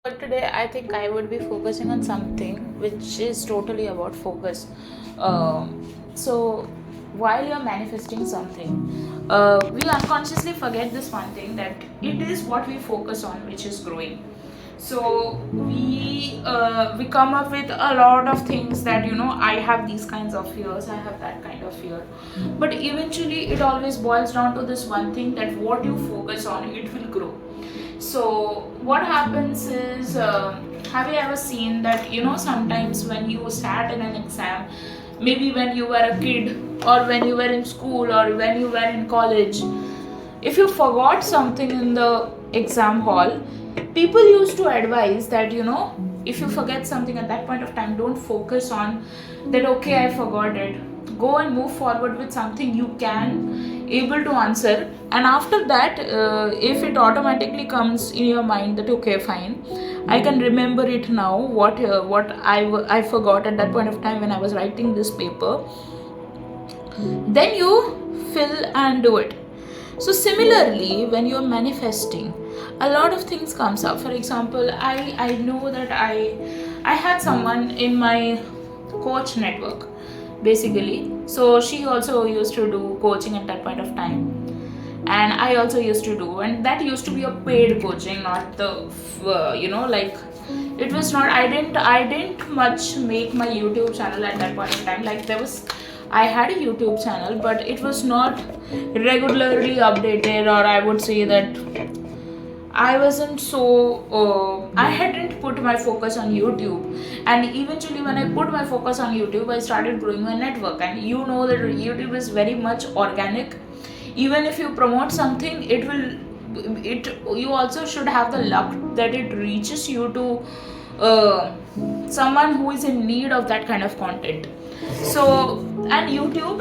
But today, I think I would be focusing on something which is totally about focus. So, while you're manifesting something, we unconsciously forget this one thing, that it is what we focus on which is growing. So we come up with a lot of things that, I have these kinds of fears, I have that kind of fear, but eventually it always boils down to this one thing, that what you focus on, it will grow. So what happens is, have you ever seen that, sometimes when you sat in an exam, maybe when you were a kid, or when you were in school, or when you were in college, if you forgot something in the exam hall, people used to advise that, if you forget something at that point of time, don't focus on that, okay, I forgot it. Go and move forward with something you can able to answer. And after that, if it automatically comes in your mind that, okay, fine, I can remember it now, what I forgot at that point of time when I was writing this paper, then you fill and do it. So similarly, when you're manifesting, a lot of things comes up. For example, I know that I had someone in my coach network, basically. So she also used to do coaching at that point of time, and I also used to do, and that used to be a paid coaching, not the like, it was not, I didn't much make my YouTube channel at that point of time. Like, I had a YouTube channel, but it was not regularly updated, or I would say that I wasn't so, I hadn't put my focus on YouTube. And eventually, when I put my focus on YouTube, I started growing my network. And you know that YouTube is very much organic. Even if you promote something, you also should have the luck that it reaches you to someone who is in need of that kind of content. So, and YouTube,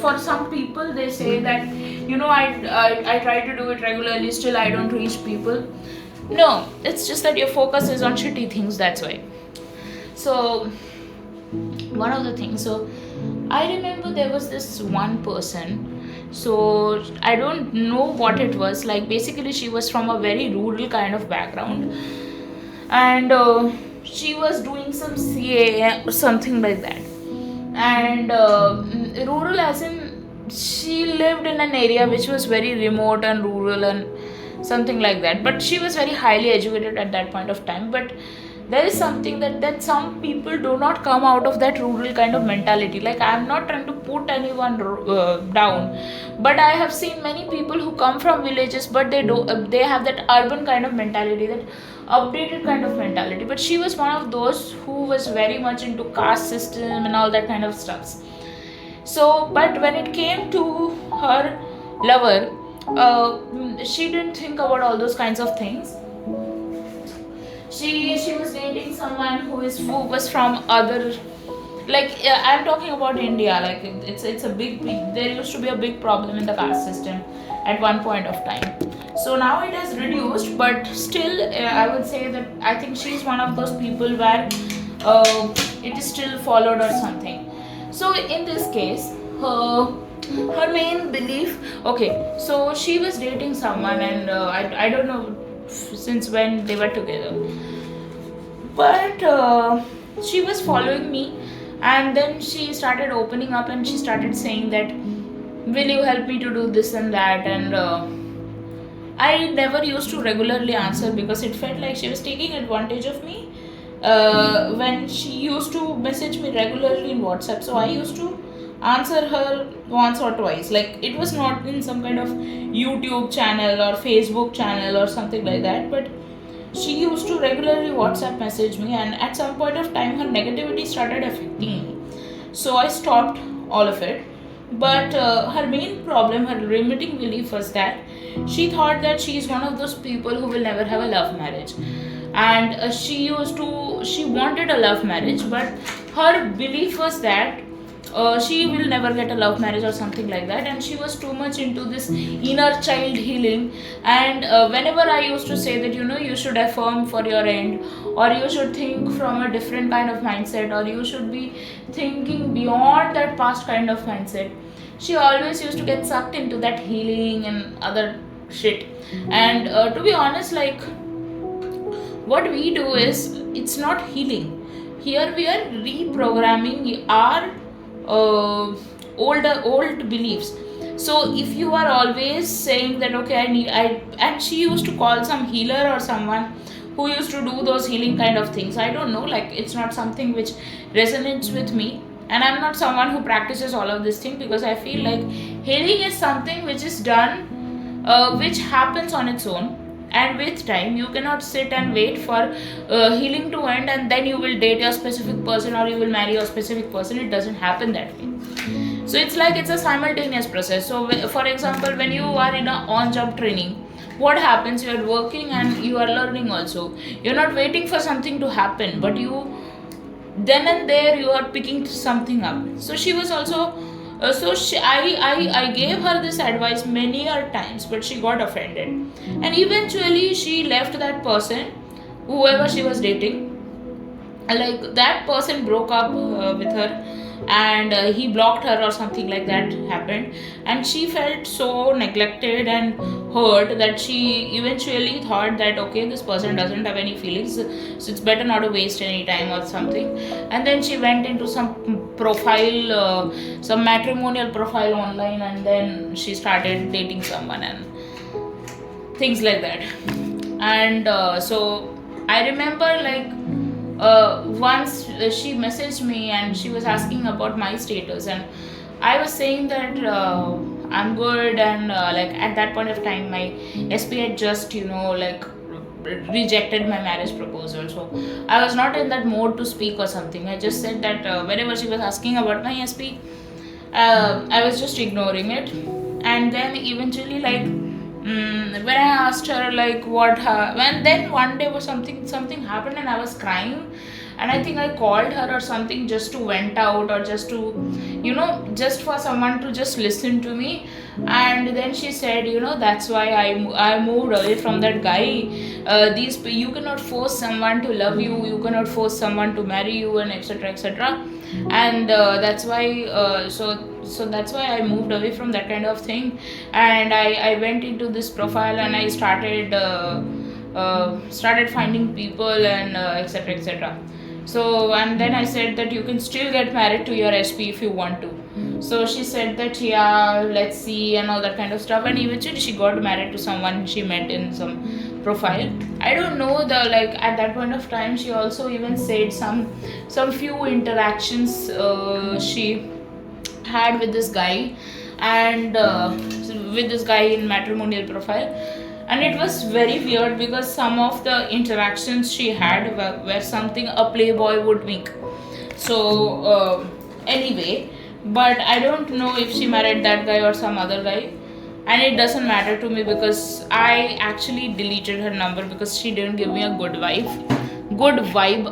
for some people, they say that, I try to do it regularly, still I don't reach people. No, it's just that your focus is on shitty things, that's why. So one of the things, so I remember there was this one person. So I don't know what it was like. Basically, she was from a very rural kind of background, and she was doing some CA or something like that. And rural, as in, she lived in an area which was very remote and rural and something like that. But she was very highly educated at that point of time. But there is something that some people do not come out of that rural kind of mentality. Like, I am not trying to put anyone down, but I have seen many people who come from villages, but they have that urban kind of mentality, that updated kind of mentality. But she was one of those who was very much into caste system and all that kind of stuff. So, but when it came to her lover, she didn't think about all those kinds of things. She was dating someone who was from other, like, I'm talking about India. Like, it's a big, there used to be a big problem in the caste system at one point of time. So now it has reduced, but still, I would say that I think she's one of those people where it is still followed or something. So in this case, her main belief, okay, so she was dating someone, and I don't know since when they were together, but she was following me. And then she started opening up, and she started saying that, will you help me to do this and that. And I never used to regularly answer, because it felt like she was taking advantage of me. When she used to message me regularly in WhatsApp, so I used to answer her once or twice. Like, it was not in some kind of YouTube channel or Facebook channel or something like that, but she used to regularly WhatsApp message me. And at some point of time, her negativity started affecting me, so I stopped all of it. But her main problem, her limiting belief was that she thought that she is one of those people who will never have a love marriage. And she wanted a love marriage, but her belief was that she will never get a love marriage or something like that. And she was too much into this inner child healing. And whenever I used to say that, you should affirm for your end, or you should think from a different kind of mindset, or you should be thinking beyond that past kind of mindset, she always used to get sucked into that healing and other shit. And to be honest, like, What we do is, it's not healing. Here we are reprogramming our old beliefs. So if you are always saying that, okay, and she used to call some healer or someone who used to do those healing kind of things. I don't know, like, it's not something which resonates with me, and I'm not someone who practices all of this thing, because I feel like healing is something which is done, which happens on its own. And with time, you cannot sit and wait for healing to end and then you will date a specific person or you will marry a specific person. It doesn't happen that way. So it's like, it's a simultaneous process. So for example, when you are in a on job training, what happens? You are working and you are learning also. You're not waiting for something to happen, but you, then and there, you are picking something up. So she was also I gave her this advice many a times, but she got offended, and eventually she left that person, whoever she was dating. Like, that person broke up with her, and he blocked her or something like that happened, and she felt so neglected and hurt that she eventually thought that, okay, this person doesn't have any feelings, so it's better not to waste any time or something. And then she went into some profile, some matrimonial profile online, and then she started dating someone and things like that. And so I remember, like, once she messaged me and she was asking about my status, and I was saying that I'm good, and like, at that point of time, my SP had just, like, rejected my marriage proposal. So I was not in that mode to speak or something. I just said that whenever she was asking about my SP, I was just ignoring it. And then eventually, like, when I asked her, like, when then one day was something happened and I was crying, and I think I called her or something just to vent out, or just to, just for someone to just listen to me. And then she said, that's why I moved away from that guy. You cannot force someone to love you, you cannot force someone to marry you, and etc etc. And that's why so that's why I moved away from that kind of thing. And I went into this profile and I started finding people, and etc etc. So, and then I said that you can still get married to your SP if you want to. So she said that, yeah, let's see, and all that kind of stuff. And eventually she got married to someone she met in some profile. I don't know, like, at that point of time, she also even said some few interactions she had with this guy, and with this guy in matrimonial profile. And it was very weird, because some of the interactions she had were something a playboy would make. So anyway, but I don't know if she married that guy or some other guy, and it doesn't matter to me, because I actually deleted her number because she didn't give me a good vibe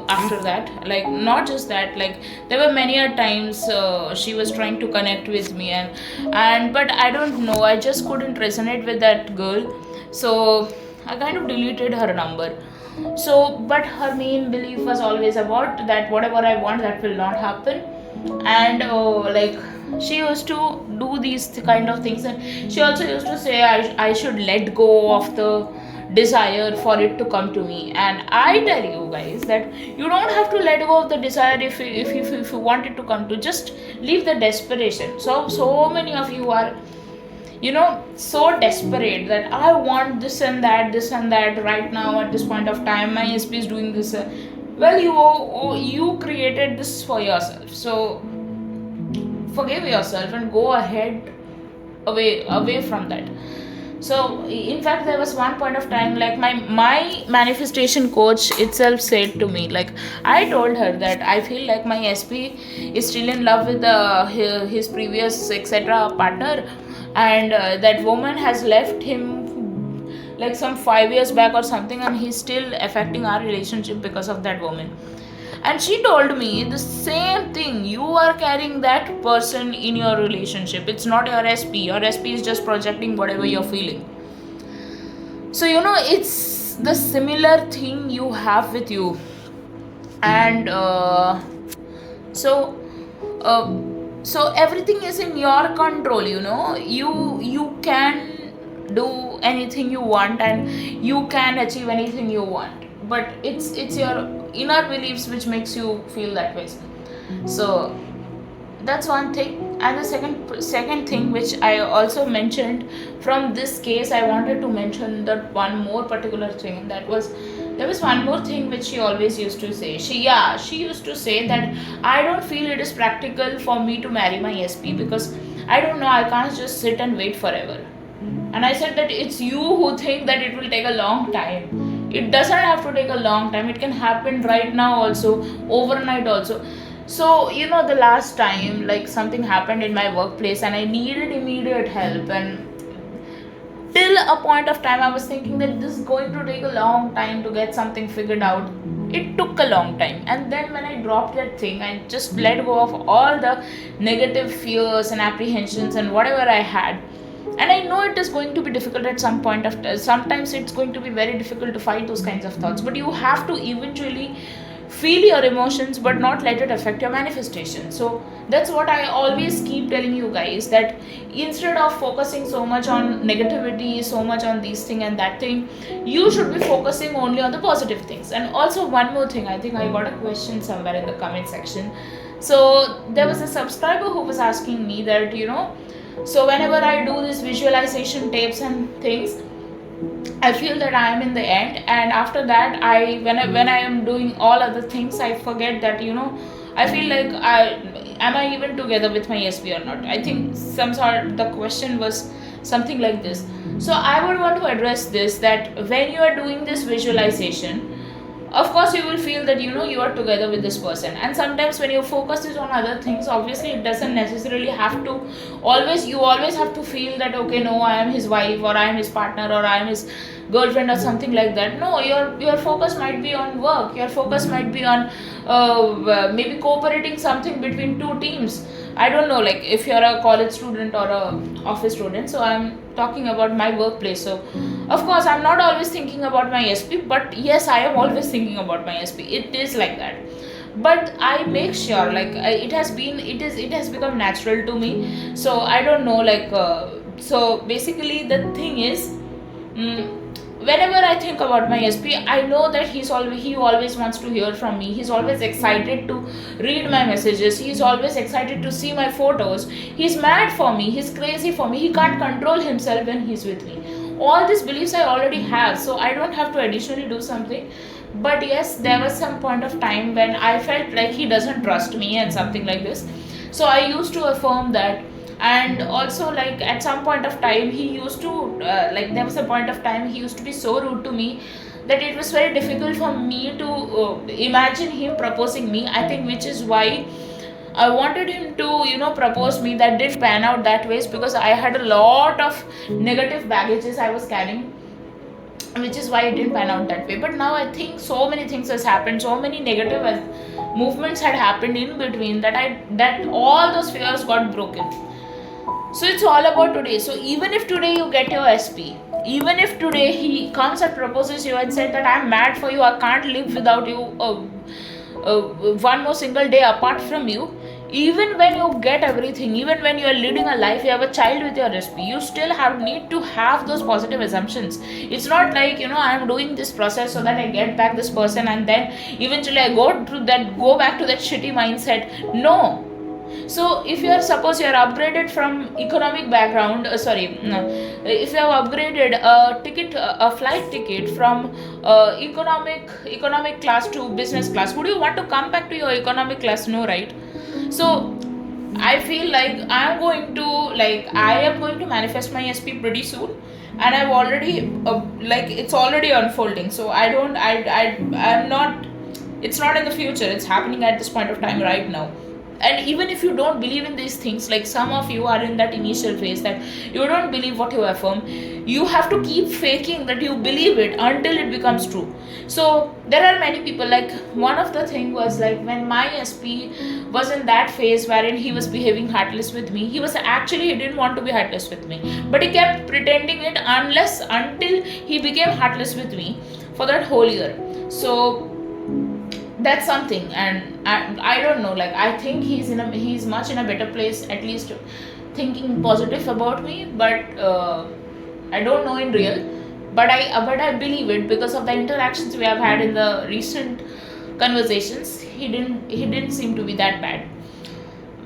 after that. Like, not just that, like, there were many a times she was trying to connect with me, and but I don't know, I just couldn't resonate with that girl. So I kind of deleted her number. So, but her main belief was always about that whatever I want, that will not happen. And like, she used to do these kind of things, and she also used to say I should let go of the desire for it to come to me. And I tell you guys that you don't have to let go of the desire. If you want it to come to, just leave the desperation. So many of you are so desperate that I want this and that right now at this point of time. My SP is doing this. Well, you created this for yourself, so forgive yourself and go ahead, away from that. So in fact, there was one point of time, like, my manifestation coach itself said to me, like, I told her that I feel like my SP is still in love with his previous etc partner, and that woman has left him like some 5 years back or something, and he's still affecting our relationship because of that woman. And she told me the same thing: you are carrying that person in your relationship, it's not your SP is just projecting whatever you're feeling. So it's the similar thing you have with you. And so so everything is in your control. You can do anything you want, and you can achieve anything you want. but it's your inner beliefs which makes you feel that way. So that's one thing. And the second thing which I also mentioned from this case, I wanted to mention that one more particular thing, that was, there was one more thing which she always used to say. She used to say that I don't feel it is practical for me to marry my SP, because I don't know, I can't just sit and wait forever. And I said that it's you who think that it will take a long time. It doesn't have to take a long time. It can happen right now also, overnight also. So, the last time, like, something happened in my workplace and I needed immediate help, and till a point of time I was thinking that this is going to take a long time to get something figured out. It took a long time, and then when I dropped that thing, I just let go of all the negative fears and apprehensions and whatever I had. And I know it is going to be difficult at some point of time. Sometimes it's going to be very difficult to fight those kinds of thoughts, but you have to eventually feel your emotions but not let it affect your manifestation. So that's what I always keep telling you guys, that instead of focusing so much on negativity, so much on this thing and that thing, you should be focusing only on the positive things. And also one more thing, I think I got a question somewhere in the comment section. So there was a subscriber who was asking me that, so whenever I do this visualization tapes and things, I feel that I am in the end, and after that, when I am doing all other things, I forget that, I feel like I even together with my SP or not. I think the question was something like this. So I would want to address this, that when you are doing this visualization, of course you will feel that you are together with this person, and sometimes when your focus is on other things, obviously it doesn't necessarily have to you always have to feel that, okay, no, I am his wife, or I am his partner, or I am his girlfriend, or something like that. No, your focus might be on work, your focus might be on maybe cooperating something between two teams. I don't know, like if you're a college student or a office student, so I'm talking about my workplace. So of course I'm not always thinking about my SP, but yes, I am always thinking about my SP. It is like that, but I make sure, like, it has become natural to me. So I don't know, like, so basically the thing is, whenever I think about my SP, I know that he always wants to hear from me. He's always excited to read my messages. He's always excited to see my photos. He's mad for me. He's crazy for me. He can't control himself when he's with me. All these beliefs I already have, so I don't have to additionally do something. But yes, there was some point of time when I felt like he doesn't trust me and something like this. So I used to affirm that. And also, like, at some point of time he used to there was a point of time he used to be so rude to me that it was very difficult for me to imagine him proposing me. I think which is why I wanted him to propose me. That didn't pan out that way, because I had a lot of negative baggages I was carrying, which is why it didn't pan out that way. But now I think so many things has happened, so many negative movements had happened in between, that all those fears got broken. So it's all about today. So even if today you get your SP, even if today he comes and proposes you and said that I'm mad for you, I can't live without you one more single day apart from you, even when you get everything, even when you are leading a life, you have a child with your SP, you still need to have those positive assumptions. It's not like I am doing this process so that I get back this person and then eventually I go back to that shitty mindset. No. So if you are upgraded from economic background, if you have upgraded a flight ticket from economic class to business class, would you want to come back to your economic class? No, right? So I feel like I am going to manifest my SP pretty soon, and I've already it's already unfolding. So I'm not. It's not in the future. It's happening at this point of time right now. And even if you don't believe in these things, like some of you are in that initial phase that you don't believe what you affirm, you have to keep faking that you believe it until it becomes true. So there are many people, like one of the thing was, like, when my SP was in that phase wherein he was behaving heartless with me, he didn't want to be heartless with me, but he kept pretending it until he became heartless with me for that whole year. So that's something. And I don't know, like, I think he's much in a better place, at least thinking positive about me, but I don't know in real. But I believe it because of the interactions we have had in the recent conversations. He didn't seem to be that bad,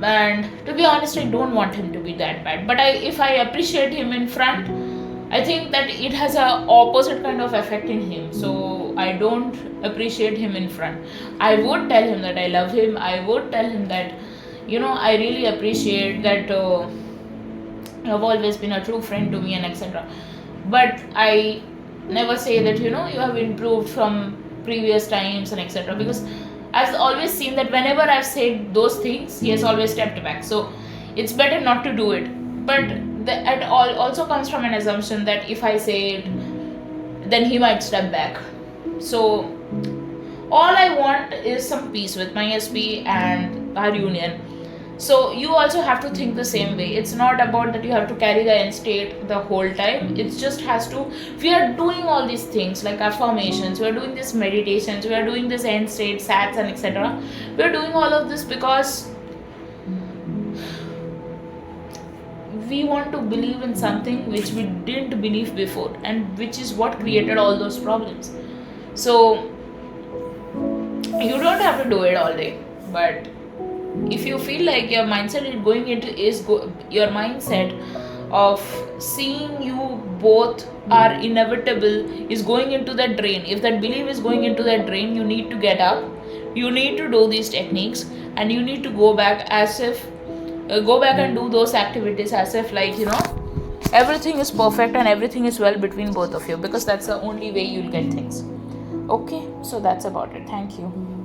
and to be honest, I don't want him to be that bad. But if I appreciate him in front, I think that it has a opposite kind of effect in him. So I don't appreciate him in front. I would tell him that I love him. I would tell him that, I really appreciate that you have always been a true friend to me, and etc. But I never say that, you have improved from previous times and etc. Because I've always seen that whenever I've said those things, he has always stepped back. So it's better not to do it. But it all also comes from an assumption that if I say it, then he might step back. So all I want is some peace with my SP and our union. So you also have to think the same way. It's not about that you have to carry the end state the whole time. It just has to. We are doing all these things like affirmations. We are doing this meditations. We are doing this end state, sats, and etc. We are doing all of this because we want to believe in something which we didn't believe before, and which is what created all those problems. So you don't have to do it all day, but if you feel like your mindset is going into your mindset of seeing you both are inevitable is going into that drain, if that belief is going into that drain, you need to get up, you need to do these techniques, and you need to go back as if go back and do those activities as if like everything is perfect and everything is well between both of you, because that's the only way you'll get things. Okay, so that's about it. Thank you.